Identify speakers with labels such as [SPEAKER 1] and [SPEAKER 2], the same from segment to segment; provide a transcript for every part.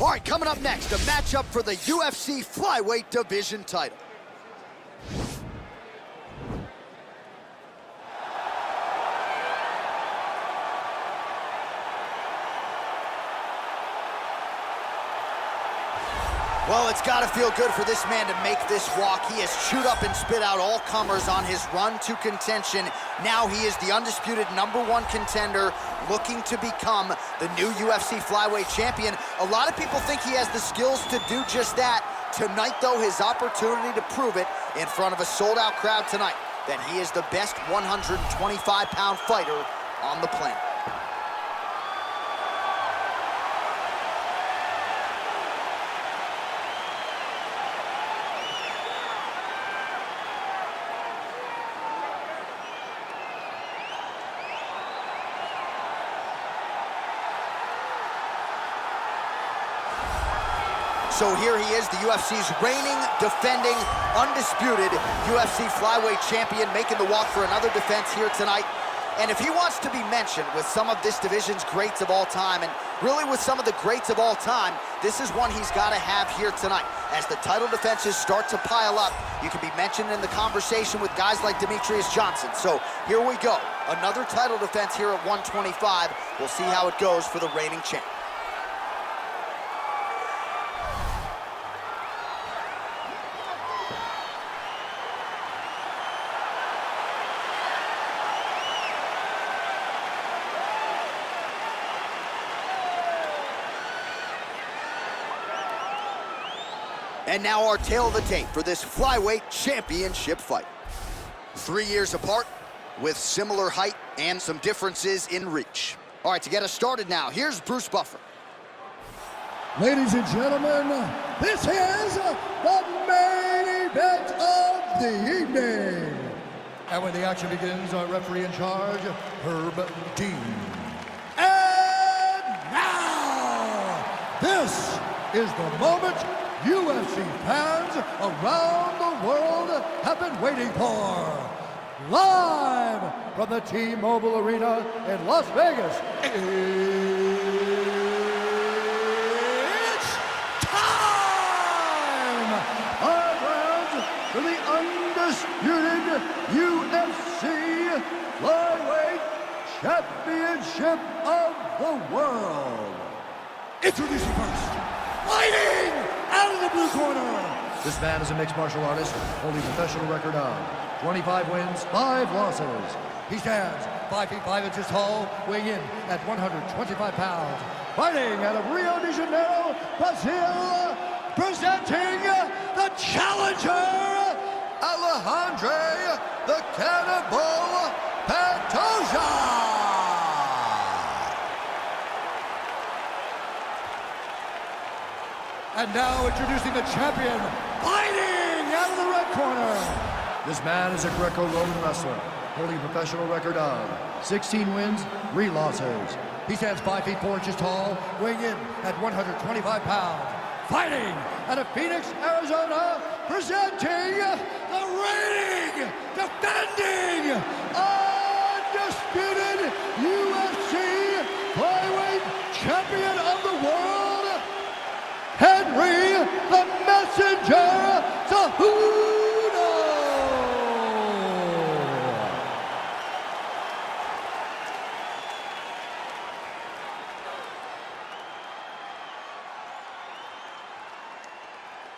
[SPEAKER 1] All right, coming up next, a matchup for the UFC flyweight division title. Well, it's got to feel good for this man to make this walk. He has chewed up and spit out all comers on his run to contention. Now he is the undisputed #1 contender, looking to become the new UFC flyweight champion. A lot of people think he has the skills to do just that. Tonight, though, his opportunity to prove it in front of a sold-out crowd tonight, that he is the best 125-pound fighter on the planet. So here he is, the UFC's reigning, defending, undisputed UFC flyweight champion, making the walk for another defense here tonight. And if he wants to be mentioned with some of this division's greats of all time, and really with some of the greats of all time, this is one he's got to have here tonight. As the title defenses start to pile up, you can be mentioned in the conversation with guys like Demetrius Johnson. So here we go, another title defense here at 125. We'll see how it goes for the reigning champ. And now our tale of the tape for this flyweight championship fight. 3 years apart, with similar height and some differences in reach. All right, to get us started now, here's Bruce Buffer.
[SPEAKER 2] Ladies and gentlemen, this is the main event of the evening. And when the action begins, our referee in charge, Herb Dean. And now, this is the moment UFC fans around the world have been waiting for. Live from the T-Mobile Arena in Las Vegas, it's time! Our friends, for the undisputed UFC Flyweight Championship of the world. Introducing first, fighting out of the blue corner. This man is a mixed martial artist, holding a professional record of 25 wins, 5 losses. He stands 5 feet 5 inches tall, weighing in at 125 pounds. Fighting out of Rio de Janeiro, Brazil, presenting the challenger, Alexandre the Cannibal Pantoja. And now introducing the champion, fighting out of the red corner. This man is a Greco-Roman wrestler, holding a professional record of 16 wins, 3 losses. He stands 5 feet 4 inches tall, weighing in at 125 pounds. Fighting out of Phoenix, Arizona, presenting the reigning, defending, undisputed UFC flyweight champion of the world, Henry the Messenger Cejudo.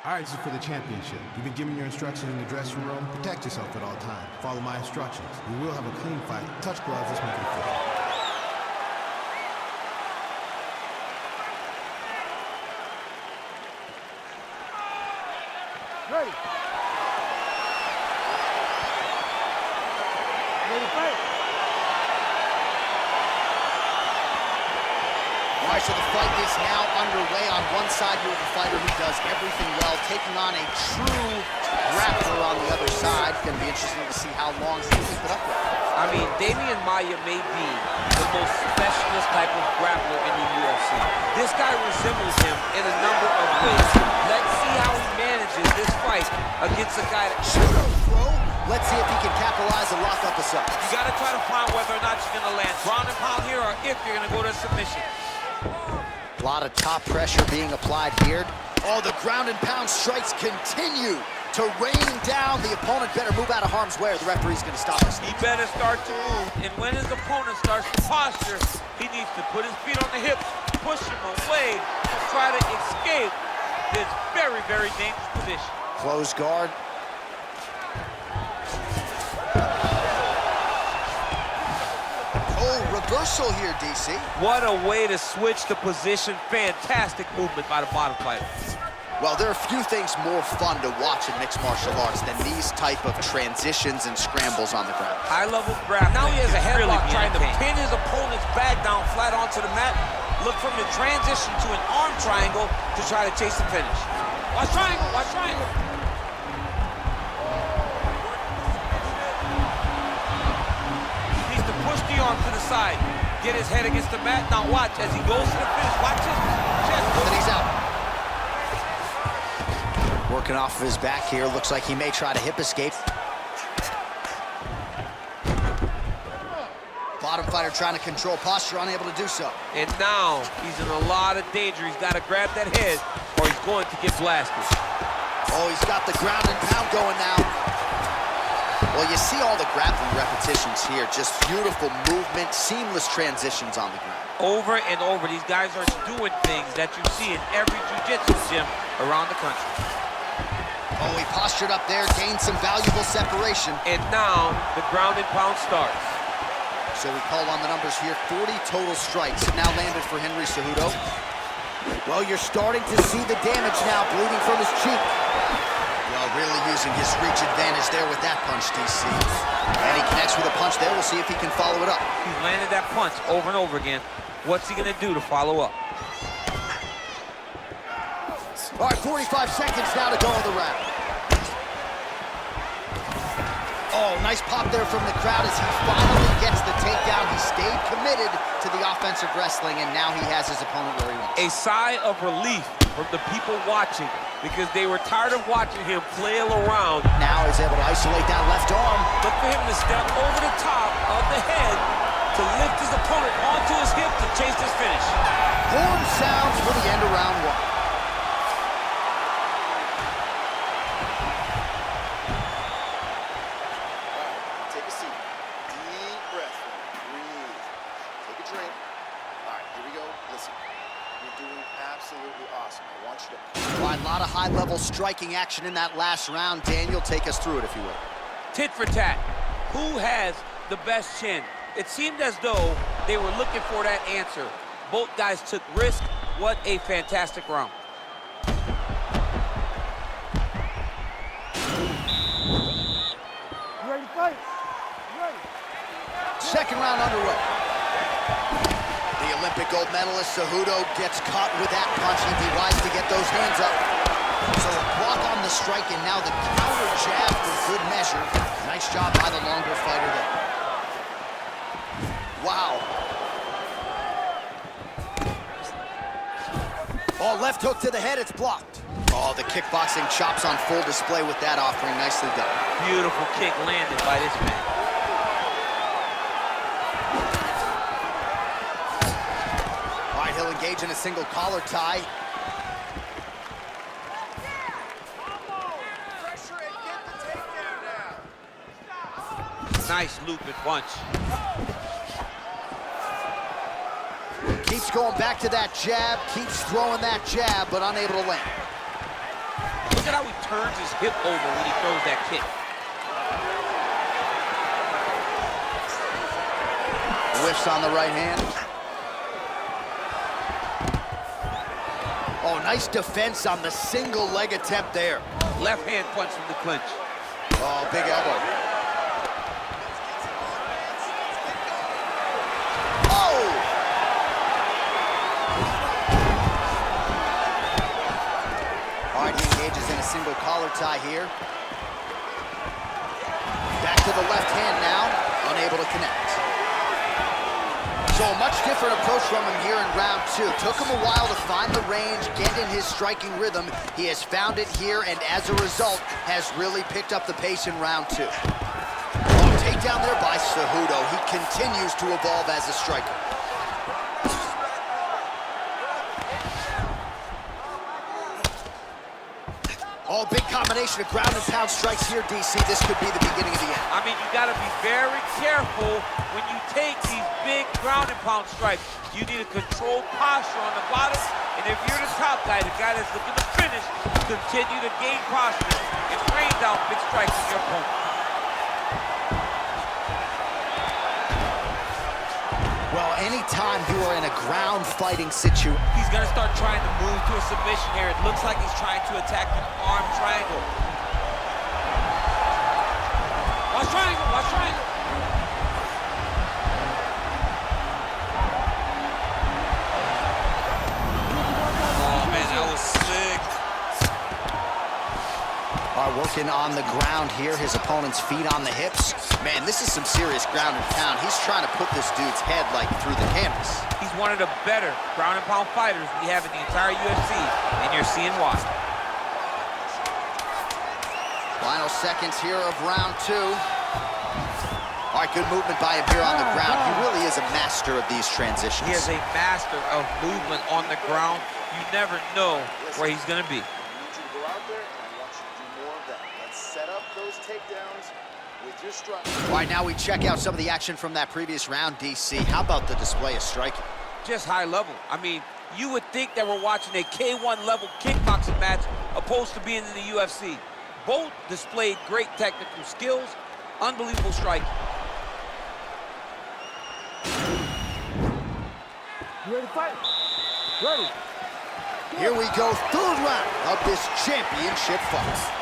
[SPEAKER 3] All right, this is for the championship. You've been given your instructions in the dressing room. Protect yourself at all times. Follow my instructions. We will have a clean fight. Touch gloves, let's make it official.
[SPEAKER 2] Ready. Ready to fight.
[SPEAKER 1] All right, so the fight is now underway. On one side, you have a fighter who does everything well, taking on a true grappler on the other side. It's going to be interesting to see how long he can keep it up with.
[SPEAKER 4] I mean, Damian Maia may be the most specialist type of grappler in the UFC. This guy resembles him in a number of ways. Let's see how he manages this fight against a guy that...
[SPEAKER 1] Judo throw. Let's see if he can capitalize and lock up the sub.
[SPEAKER 4] You got to try to find whether or not you're going to land ground and pound here or if you're going to go to submission.
[SPEAKER 1] A lot of top pressure being applied here. Oh, the ground and pound strikes continue to rain down. The opponent better move out of harm's way or the referee's going to stop us.
[SPEAKER 4] He better start to move, and when his opponent starts to posture, he needs to put his feet on the hips, push him away, to try to escape this very, very dangerous position.
[SPEAKER 1] Close guard. Oh, reversal here, DC.
[SPEAKER 4] What a way to switch the position. Fantastic movement by the bottom fighter.
[SPEAKER 1] Well, there are few things more fun to watch in mixed martial arts than these type of transitions and scrambles on the ground.
[SPEAKER 4] High-level grappling. Now he has a headlock trying to pin his opponent's back down flat onto the mat. Look from the transition to an arm triangle to try to chase the finish. Watch triangle, watch triangle. Needs to push the arm to the side. Get his head against the mat. Now watch as he goes to the finish. Watch his chest.
[SPEAKER 1] And he's out. Working off of his back here. Looks like he may try to hip escape. Bottom fighter trying to control posture, unable to do so.
[SPEAKER 4] And now he's in a lot of danger. He's got to grab that head or he's going to get blasted.
[SPEAKER 1] Oh, he's got the ground and pound going now. Well, you see all the grappling repetitions here. Just beautiful movement, seamless transitions on the ground.
[SPEAKER 4] Over and over, these guys are doing things that you see in every jiu-jitsu gym around the country.
[SPEAKER 1] Oh, he postured up there, gained some valuable separation.
[SPEAKER 4] And now the ground and pound starts.
[SPEAKER 1] So we call on the numbers here. 40 total strikes now landed for Henry Cejudo. Well, you're starting to see the damage now, bleeding from his cheek. Well, really using his reach advantage there with that punch, DC. And he connects with a punch there. We'll see if he can follow it up.
[SPEAKER 4] He's landed that punch over and over again. What's he gonna do to follow up?
[SPEAKER 1] All right, 45 seconds now to go in the round. Oh, nice pop there from the crowd as he finally gets the takedown. He stayed committed to the offensive wrestling, and now he has his opponent where he wants.
[SPEAKER 4] A sigh of relief from the people watching because they were tired of watching him flail around.
[SPEAKER 1] Now he's able to isolate that left arm.
[SPEAKER 4] Look for him to step over the top of the head to lift his opponent onto his hip to chase this finish.
[SPEAKER 1] Horn sounds for the end of round one. A lot of high-level striking action in that last round. Daniel, take us through it, if you will.
[SPEAKER 4] Tit for tat. Who has the best chin? It seemed as though they were looking for that answer. Both guys took risk. What a fantastic round.
[SPEAKER 2] You ready to fight? You ready?
[SPEAKER 1] Second round underway. The Olympic gold medalist Cejudo gets caught with that punch. He'd be wise to get those hands up. So a block on the strike, and now the counter jab for good measure. Nice job by the longer fighter there. Wow. Oh, left hook to the head, it's blocked. Oh, the kickboxing chops on full display with that offering. Nicely done.
[SPEAKER 4] Beautiful kick landed by this man.
[SPEAKER 1] All right, he'll engage in a single collar tie.
[SPEAKER 4] Nice looping punch.
[SPEAKER 1] Keeps going back to that jab, keeps throwing that jab, but unable to land.
[SPEAKER 4] Look at how he turns his hip over when he throws that kick.
[SPEAKER 1] Whiffs on the right hand. Oh, nice defense on the single leg attempt there.
[SPEAKER 4] Left hand punch from the clinch.
[SPEAKER 1] Oh, big elbow. Single collar tie here. Back to the left hand now, unable to connect. So a much different approach from him here in round two. Took him a while to find the range, get in his striking rhythm. He has found it here, and as a result, has really picked up the pace in round two. Oh, takedown there by Cejudo. He continues to evolve as a striker. combination of ground and pound strikes here, DC. This could be the beginning of the end.
[SPEAKER 4] I mean, you got to be very careful when you take these big ground and pound strikes. You need a controlled posture on the bottom, and if you're the top guy, the guy that's looking to finish, continue to gain posture and rain down big strikes on your opponent.
[SPEAKER 1] Well, anytime you are in a ground fighting situation,
[SPEAKER 4] He's going to start trying to move to a submission here. It looks like he's trying to attack an arm triangle. Watch triangle, watch triangle. Oh, man, that was sick.
[SPEAKER 1] working on the ground here. His opponent's feet on the hips. Man, this is some serious ground and pound. He's trying to put this dude's head, like, through the canvas.
[SPEAKER 4] He's one of the better ground and pound fighters we have in the entire UFC, and you're seeing why.
[SPEAKER 1] Final seconds here of round two. All right, good movement by him here on the ground. He really is a master of these transitions.
[SPEAKER 4] He is a master of movement on the ground. You never know where he's going to be.
[SPEAKER 5] I need you to go out there, and I want you to do more of that. Let's set up those takedowns with your strike.
[SPEAKER 1] All right, now we check out some of the action from that previous round, DC. How about the display of striking?
[SPEAKER 4] Just high level. I mean, you would think that we're watching a K1 level kickboxing match opposed to being in the UFC. Both displayed great technical skills, unbelievable striking.
[SPEAKER 2] You ready to fight? Ready.
[SPEAKER 1] Here we go, third round of this championship fight.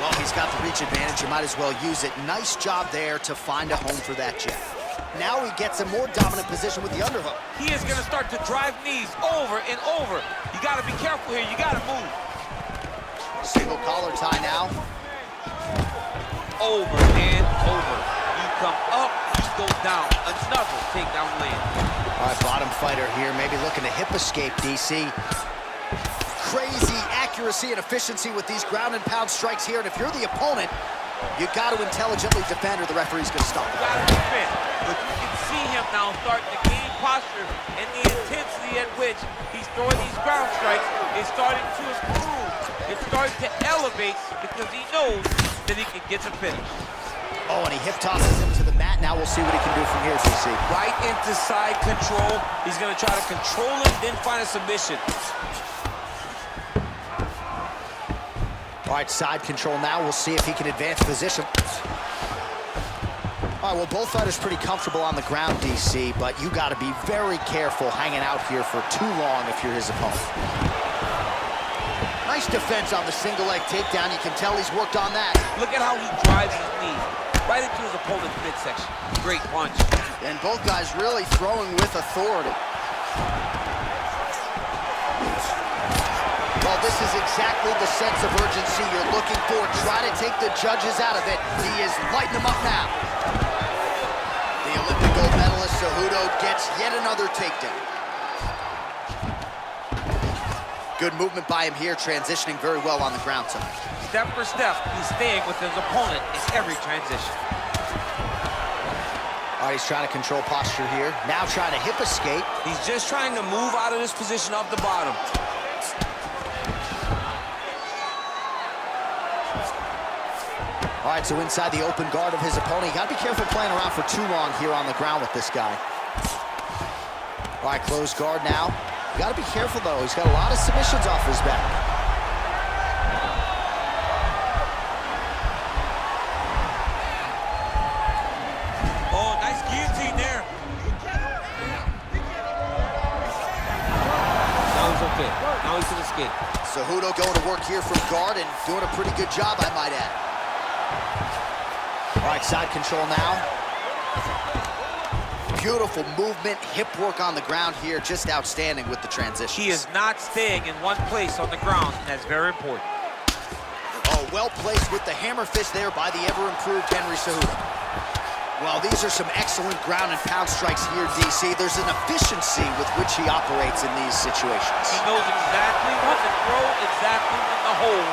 [SPEAKER 1] Well, he's got the reach advantage. You might as well use it. Nice job there to find a home for that jab. Now he gets a more dominant position with the underhook.
[SPEAKER 4] He is going to start to drive knees over and over. You got to be careful here. You got to move.
[SPEAKER 1] Single collar tie now.
[SPEAKER 4] Over and over. You come up, you go down. Another takedown land.
[SPEAKER 1] All right, bottom fighter here, maybe looking to hip escape, DC. Crazy accuracy and efficiency with these ground and pound strikes here, and if you're the opponent, you got to intelligently defend or the referee's going to stop it.
[SPEAKER 4] You got to defend. But you can see him now starting to gain posture, and the intensity at which he's throwing these ground strikes is starting to improve. It's starting to elevate because he knows that he can get to finish.
[SPEAKER 1] Oh, and he hip tosses him to the mat. Now we'll see what he can do from here, DC.
[SPEAKER 4] Right into side control. He's going to try to control him, then find a submission.
[SPEAKER 1] All right, side control now. We'll see if he can advance position. All right, well, both fighters pretty comfortable on the ground, DC, but you got to be very careful hanging out here for too long if you're his opponent. Nice defense on the single leg takedown. You can tell he's worked on that.
[SPEAKER 4] Look at how he drives his knee right into his opponent's midsection. Great punch.
[SPEAKER 1] And both guys really throwing with authority. Well, this is exactly the sense of urgency you're looking for. Try to take the judges out of it. He is lighting them up now. The Olympic gold medalist Cejudo gets yet another takedown. Good movement by him here, transitioning very well on the ground side.
[SPEAKER 4] Step for step, he's staying with his opponent in every transition.
[SPEAKER 1] All right, he's trying to control posture here. Now trying to hip escape.
[SPEAKER 4] He's just trying to move out of this position off the bottom.
[SPEAKER 1] All right, so inside the open guard of his opponent. You got to be careful playing around for too long here on the ground with this guy. All right, closed guard now. You got to be careful, though. He's got a lot of submissions off his back.
[SPEAKER 4] Oh, nice guillotine there. Now he's okay. Now he's in escape.
[SPEAKER 1] Cejudo going to work here from guard and doing a pretty good job, I might add. All right, side control now. Beautiful movement, hip work on the ground here, just outstanding with the transition.
[SPEAKER 4] He is not staying in one place on the ground, and that's very important.
[SPEAKER 1] Oh, well placed with the hammer fist there by the ever-improved Henry Cejudo. Well, these are some excellent ground and pound strikes here, DC. There's an efficiency with which he operates in these situations.
[SPEAKER 4] He knows exactly when to throw, exactly when to hold,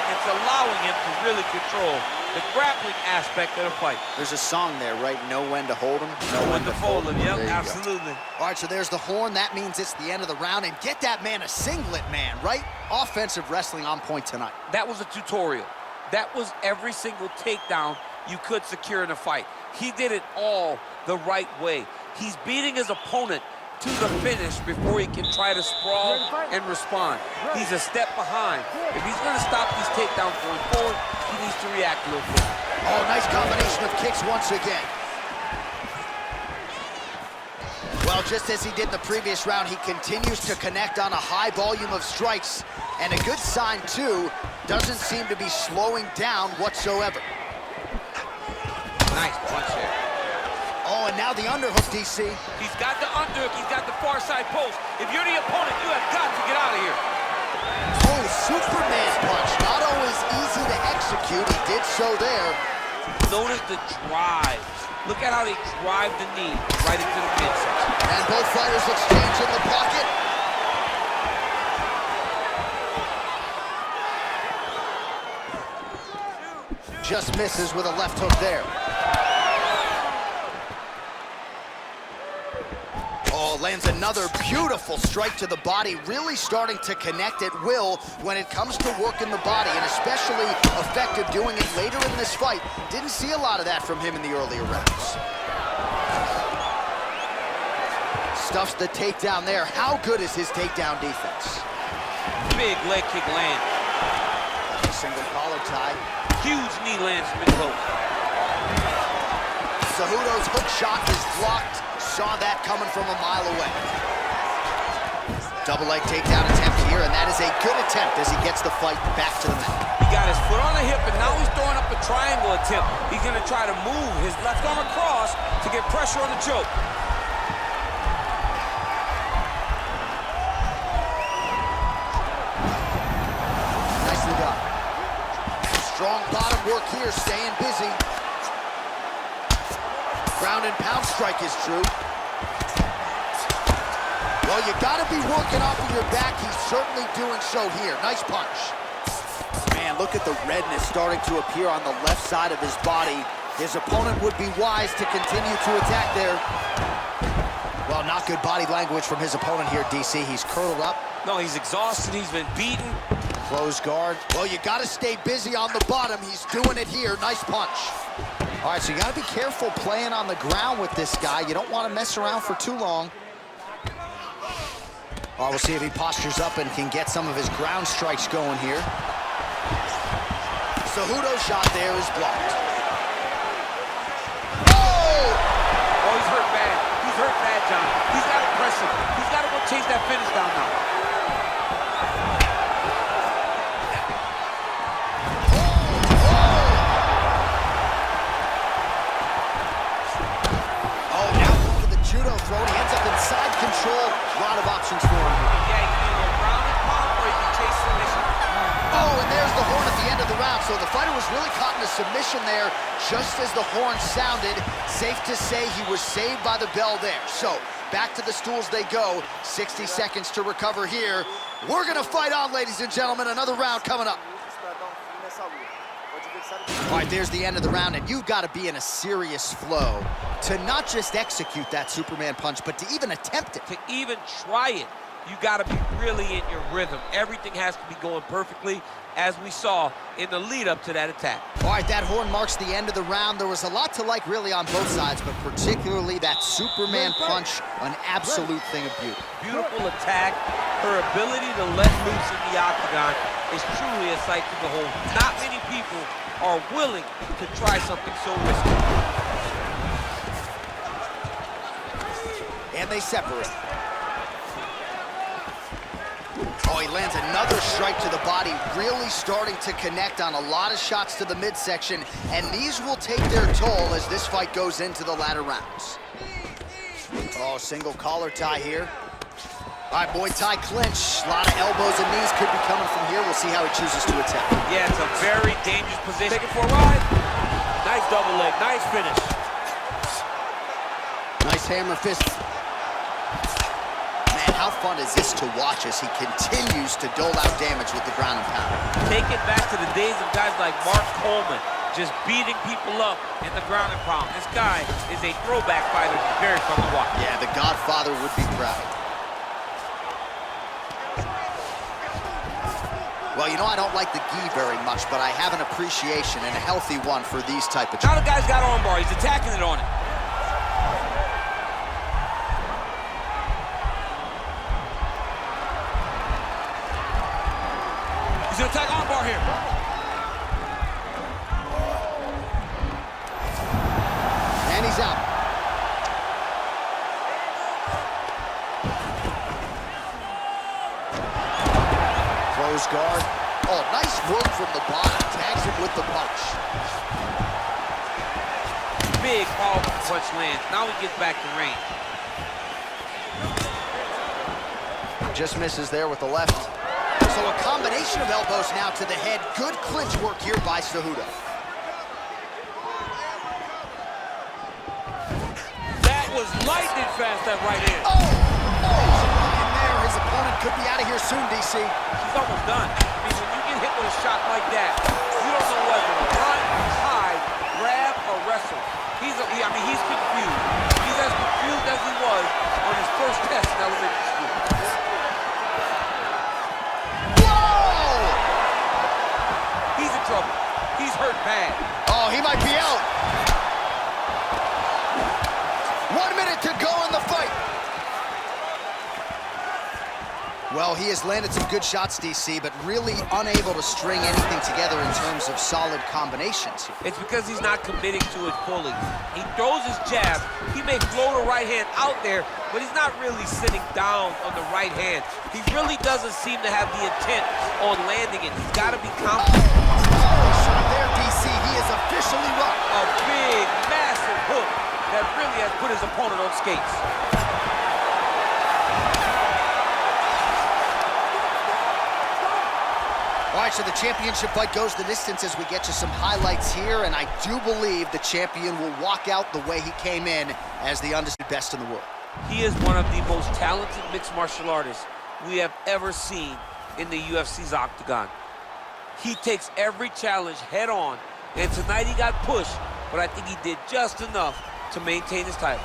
[SPEAKER 4] and It's allowing him to really control the grappling aspect of the fight.
[SPEAKER 1] There's a song there, right? Know when to hold him,
[SPEAKER 4] Know when to fold him. Yep,
[SPEAKER 1] There you go.
[SPEAKER 4] absolutely.
[SPEAKER 1] All right, so there's the horn. That means it's the end of the round. And get that man a singlet, man, right? Offensive wrestling on point tonight.
[SPEAKER 4] That was a tutorial. That was every single takedown you could secure in a fight. He did it all the right way. He's beating his opponent to the finish before he can try to sprawl and respond. He's a step behind. If he's going to stop these takedowns going forward, he needs to react a little bit.
[SPEAKER 1] Oh, nice combination of kicks once again. Well, just as he did in the previous round, he continues to connect on a high volume of strikes. And a good sign, too, doesn't seem to be slowing down whatsoever.
[SPEAKER 4] Nice punch there.
[SPEAKER 1] Oh, and now the underhook, DC.
[SPEAKER 4] He's got the underhook. He's got the far side post. If you're the opponent, you have got to get out of here.
[SPEAKER 1] Oh, Superman punch. Not always easy to execute. He did so there.
[SPEAKER 4] Notice the drive. Look at how they drive the knee right into the midsection.
[SPEAKER 1] And both fighters exchange in the pocket. Just misses with a left hook there. Oh, lands another beautiful strike to the body, really starting to connect at will when it comes to working the body, and especially effective doing it later in this fight. Didn't see a lot of that from him in the earlier rounds. Stuffs the takedown there. How good is his takedown defense?
[SPEAKER 4] Big leg kick land.
[SPEAKER 1] Single collar tie.
[SPEAKER 4] Huge knee lands from mid close.
[SPEAKER 1] Cejudo's hook shot is blocked. Saw that coming from a mile away. Double leg takedown attempt here, and that is a good attempt as he gets the fight back to the mat.
[SPEAKER 4] He got his foot on the hip, and now he's throwing up a triangle attempt. He's going to try to move his left arm across to get pressure on the choke.
[SPEAKER 1] Nicely done. Strong bottom work here, staying busy. Ground and pound strike is true. Well, you gotta be working off of your back. He's certainly doing so here. Nice punch. Man, look at the redness starting to appear on the left side of his body. His opponent would be wise to continue to attack there. Well, not good body language from his opponent here, DC. He's curled up.
[SPEAKER 4] No, he's exhausted. He's been beaten.
[SPEAKER 1] Close guard. Well, you gotta stay busy on the bottom. He's doing it here. Nice punch. All right, so you gotta be careful playing on the ground with this guy. You don't want to mess around for too long. All right, we'll see if he postures up and can get some of his ground strikes going here. Cejudo's shot there is blocked. Oh!
[SPEAKER 4] Oh, he's hurt bad. He's hurt bad, John. He's got to press him. He's got to go chase that finish down now.
[SPEAKER 1] Judo throw, he ends up inside control. A lot of options for him.
[SPEAKER 4] Yeah, you can either ground and pound or you can chase submission.
[SPEAKER 1] Oh, and there's the horn at the end of the round. So the fighter was really caught in a submission there just as the horn sounded. Safe to say he was saved by the bell there. So back to the stools they go. 60 seconds to recover here. We're gonna fight on, ladies and gentlemen. Another round coming up. All right, there's the end of the round, and you've got to be in a serious flow to not just execute that Superman punch, but to even attempt it.
[SPEAKER 4] To even try it, you got to be really in your rhythm. Everything has to be going perfectly, as we saw in the lead-up to that attack.
[SPEAKER 1] All right, that horn marks the end of the round. There was a lot to like really on both sides, but particularly that Superman punch, an absolute thing of beauty.
[SPEAKER 4] Beautiful attack. Her ability to let loose in the octagon is truly a sight to behold. Not many people are willing to try something so risky.
[SPEAKER 1] And they separate. Oh, he lands another strike to the body, really starting to connect on a lot of shots to the midsection, and these will take their toll as this fight goes into the latter rounds. Oh, single collar tie here. All right, Muay Thai clinch. A lot of elbows and knees could be coming from here. We'll see how he chooses to attack.
[SPEAKER 4] Yeah, it's a very dangerous position. Take it for a ride. Nice double leg, nice finish.
[SPEAKER 1] Nice hammer fist. Man, how fun is this to watch as he continues to dole out damage with the ground and pound?
[SPEAKER 4] Take it back to the days of guys like Mark Coleman, just beating people up in the ground and pound. This guy is a throwback fighter. He's very fun to watch.
[SPEAKER 1] Yeah, the Godfather would be proud. Well, you know, I don't like the gi very much, but I have an appreciation and a healthy one for these type of...
[SPEAKER 4] Now the guy's got armbar. He's attacking it on it. He's going to attack armbar here.
[SPEAKER 1] And he's out. Close guard. Oh, nice work from the bottom. Tags him with the punch.
[SPEAKER 4] Big, powerful punch lands. Now he gets back to range.
[SPEAKER 1] Just misses there with the left. So a combination of elbows now to the head. Good clinch work here by Cejudo.
[SPEAKER 4] That was lightning fast, that right hand.
[SPEAKER 1] Oh! And there, his opponent could be out of here soon, DC.
[SPEAKER 4] He's almost done. I mean, when you get hit with a shot like that, you don't know whether to run, hide, grab, or wrestle. He's confused. He's as confused as he was on his first test in elementary school.
[SPEAKER 1] Whoa!
[SPEAKER 4] He's in trouble. He's hurt bad.
[SPEAKER 1] Oh, he might be out. 1 minute to go in the fight. Well, he has landed some good shots, DC, but really unable to string anything together in terms of solid combinations here.
[SPEAKER 4] It's because he's not committing to it fully. He throws his jab. He may float a right hand out there, but he's not really sitting down on the right hand. He really doesn't seem to have the intent on landing it. He's got to be confident.
[SPEAKER 1] So there, DC, he is officially rocked.
[SPEAKER 4] A big, massive hook that really has put his opponent on skates.
[SPEAKER 1] All right, so the championship fight goes the distance as we get you some highlights here, and I do believe the champion will walk out the way he came in as the undisputed best in the world.
[SPEAKER 4] He is one of the most talented mixed martial artists we have ever seen in the UFC's octagon. He takes every challenge head on, and tonight he got pushed, but I think he did just enough to maintain his title.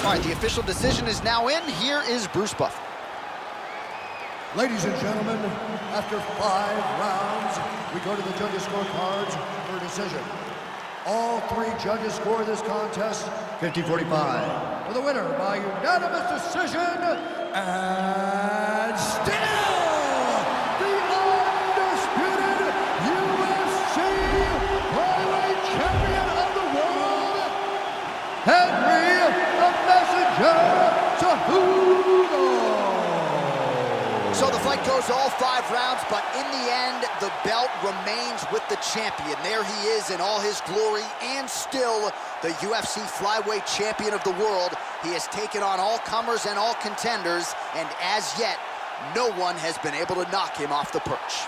[SPEAKER 1] All right, the official decision is now in. Here is Bruce Buffer.
[SPEAKER 2] Ladies and gentlemen, after 5 rounds, we go to the judges' scorecards for a decision. All 3 judges score this contest 50-45. For the winner by unanimous decision, and still the undisputed UFC flyweight champion of the world, Henry the Messenger Cejudo.
[SPEAKER 1] So the fight goes all 5 rounds, but in the end, the belt remains with the champion. There he is in all his glory, and still the UFC flyweight champion of the world. He has taken on all comers and all contenders, and as yet, no one has been able to knock him off the perch.